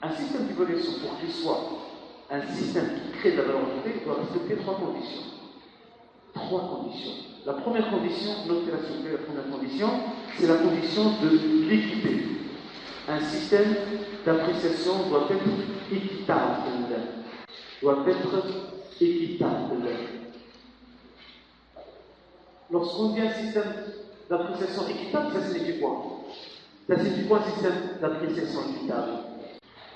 Un système d'évaluation, pour qu'il soit un système qui crée de la valeur ajoutée, doit respecter trois conditions. Trois conditions. La première condition, notez-la s'il vous plaît, la première condition, c'est la condition de l'équité. Un système d'appréciation doit être équitable. Doit être équitable. Lorsqu'on dit un système d'appréciation équitable, ça signifie quoi? Ça signifie quoi un système d'appréciation équitable?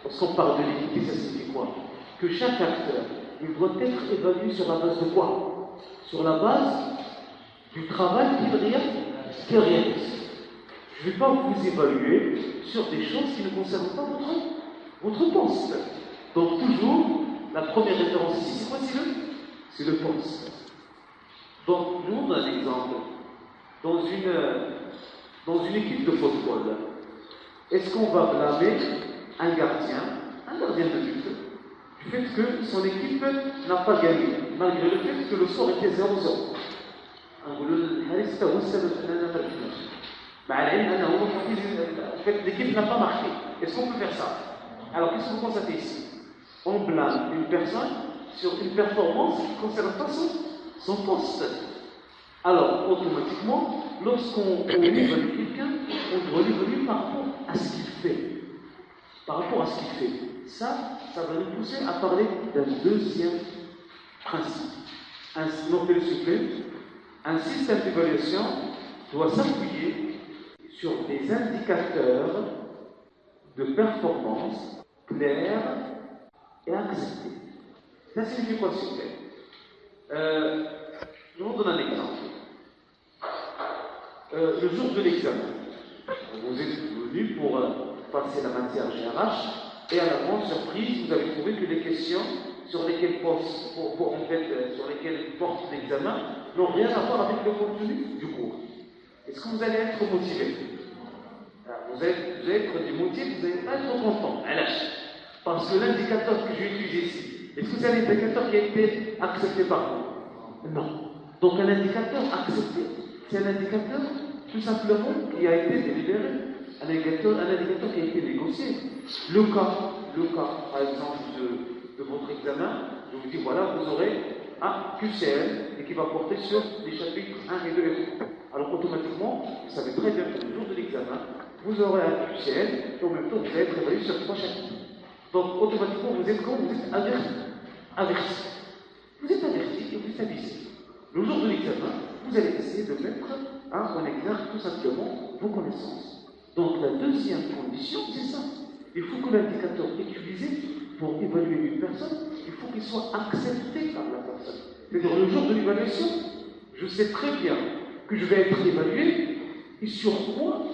Lorsqu'on parle de l'équité, ça signifie quoi? Que chaque acteur, il doit être évalué sur la base de quoi? Sur la base du travail qu'il réalise. Je ne vais pas vous évaluer sur des choses qui ne concernent pas votre poste. Donc toujours, la première référence ici, c'est quoi? C'est le poste. Donc, nous, on a un exemple. Dans une équipe de football, est-ce qu'on va blâmer un gardien de but, du fait que son équipe n'a pas gagné, malgré le fait que le score était 0-0? En fait, l'équipe n'a pas marqué. Est-ce qu'on peut faire ça? Alors, qu'est-ce que vous constatez ici? On blâme une personne sur une performance qui ne concerne pas son poste. Alors, automatiquement, lorsqu'on évalue quelqu'un, on doit l'évaluer par rapport à ce qu'il fait. Par rapport à ce qu'il fait. Ça va nous pousser à parler d'un deuxième principe. Notez-le s'il vous plaît. Un système d'évaluation doit s'appuyer sur des indicateurs de performance clairs et acceptés. Ça signifie quoi, s'il vous plaît? Je vous donne un exemple. Le jour de l'examen, vous êtes venu pour passer la matière GRH et à la grande surprise, vous avez trouvé que les questions sur lesquelles porte l'examen n'ont rien à voir avec le contenu du cours. Est-ce que vous allez être motivé? Vous allez être démotivé, vous n'allez pas être content. Parce que l'indicateur que j'ai utilisé ici, est-ce que c'est un indicateur qui a été accepté par vous? Non. Donc un indicateur accepté, c'est un indicateur tout simplement qui a été délibéré, un indicateur qui a été négocié. Le cas par exemple de votre examen, je vous dis voilà, vous aurez un QCL et qui va porter sur les chapitres 1 et 2 et 3. Alors automatiquement, vous savez très bien que le jour de l'examen, vous aurez un QCL et en même temps vous allez être évalué sur 3 chapitres. Donc automatiquement, vous êtes averti. Vous êtes averti et vous êtes avisé. Le jour de l'examen, vous allez essayer de mettre en exergue tout simplement vos connaissances. Donc la deuxième condition, c'est ça. Il faut que l'indicateur utilisé pour évaluer une personne, il faut qu'il soit accepté par la personne. C'est-à-dire le jour de l'évaluation, je sais très bien que je vais être évalué, et sur quoi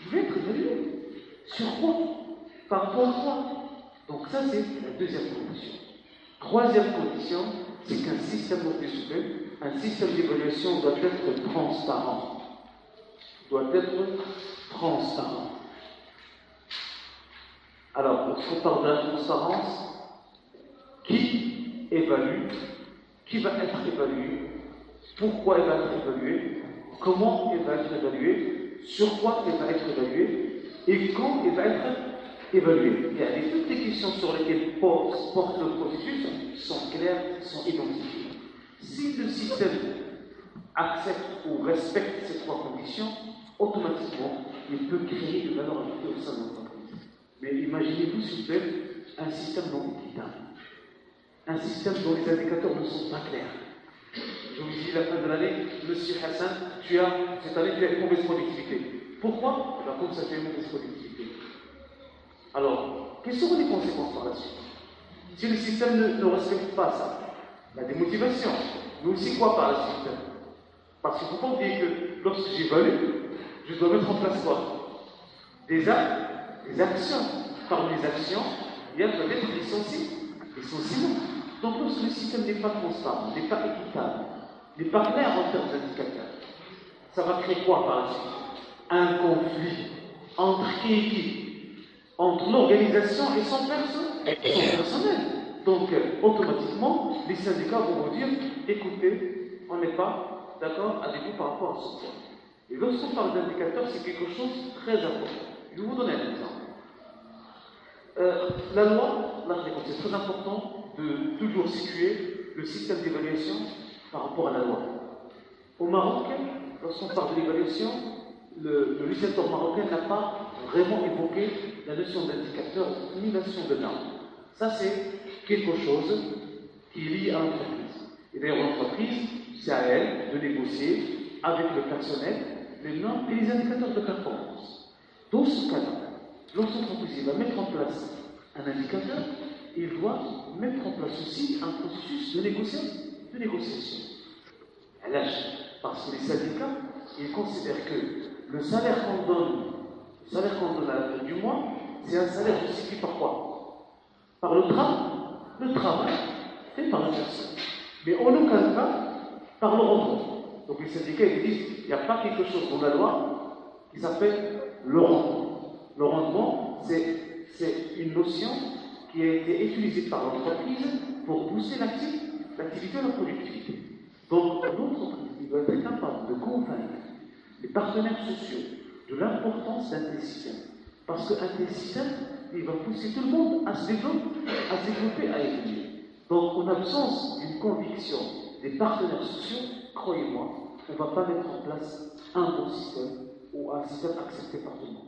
je vais être évalué? Sur quoi? Par rapport à quoi? Donc ça, c'est la deuxième condition. Troisième condition, c'est qu'un système un système d'évaluation doit être transparent. Alors, lorsqu'on parle de la transparence, qui évalue? Qui va être évalué? Pourquoi il va être évalué? Comment il va être évalué? Sur quoi il va être évalué? Et quand il va être évalué? Il y a toutes les questions sur lesquelles porte le processus sont claires, sont identifiées. Si le système accepte ou respecte ces trois conditions, automatiquement, il peut créer de valeur ajoutée au sein de l'entreprise. Mais imaginez-vous, s'il vous plaît, un système non équitable. Un système dont les indicateurs ne sont pas clairs. Je vous dis, à la fin de l'année, Monsieur Hassan, cette année, tu as une mauvaise productivité. Pourquoi? Comme ça, tu as une mauvaise productivité. Alors, quelles seront les conséquences par la suite? Si le système ne respecte pas ça, la démotivation, mais aussi quoi par la suite? Parce qu'il ne faut pas oublier que lorsque j'évalue, je dois mettre en place quoi? Des actions. Parmi les actions, il y a peut-être des licenciements. Donc lorsque le système n'est pas transparent, n'est pas équitable, n'est pas clair en termes d'indicateurs, ça va créer quoi par la suite? Un conflit entre qui? Entre l'organisation et son personnel. Donc, automatiquement, les syndicats vont vous dire, écoutez, on n'est pas d'accord avec vous par rapport à ce point. Et lorsqu'on parle d'indicateurs, c'est quelque chose de très important. Je vais vous donner un exemple. La loi, là c'est très important de toujours situer le système d'évaluation par rapport à la loi. Au Maroc, lorsqu'on parle de l'évaluation, le législateur marocain n'a pas vraiment évoqué la notion d'indicateur ni la notion de norme. Ça, c'est quelque chose qui est lié à l'entreprise. Et d'ailleurs, l'entreprise, c'est à elle de négocier avec le personnel les normes et les indicateurs de performance. Dans ce cas-là, lorsque l'entreprise va mettre en place un indicateur, il doit mettre en place aussi un processus de négociation. Parce que les syndicats, ils considèrent que le salaire qu'on donne à la fin du mois, c'est un salaire justifié par quoi? Par le travail fait par la personne. Mais en aucun cas, par le rendement. Donc les syndicats ils disent il n'y a pas quelque chose dans la loi qui s'appelle le rendement. Le rendement, c'est une notion qui a été utilisée par l'entreprise pour booster l'activité de la productivité. Donc l'entreprise doit être capable de convaincre les partenaires sociaux de l'importance d'un tel système. Parce qu'un tel système, il va pousser tout le monde à se développer, à évoluer. Donc en absence d'une conviction des partenaires sociaux, croyez-moi, on ne va pas mettre en place un bon système ou un système accepté par tout le monde.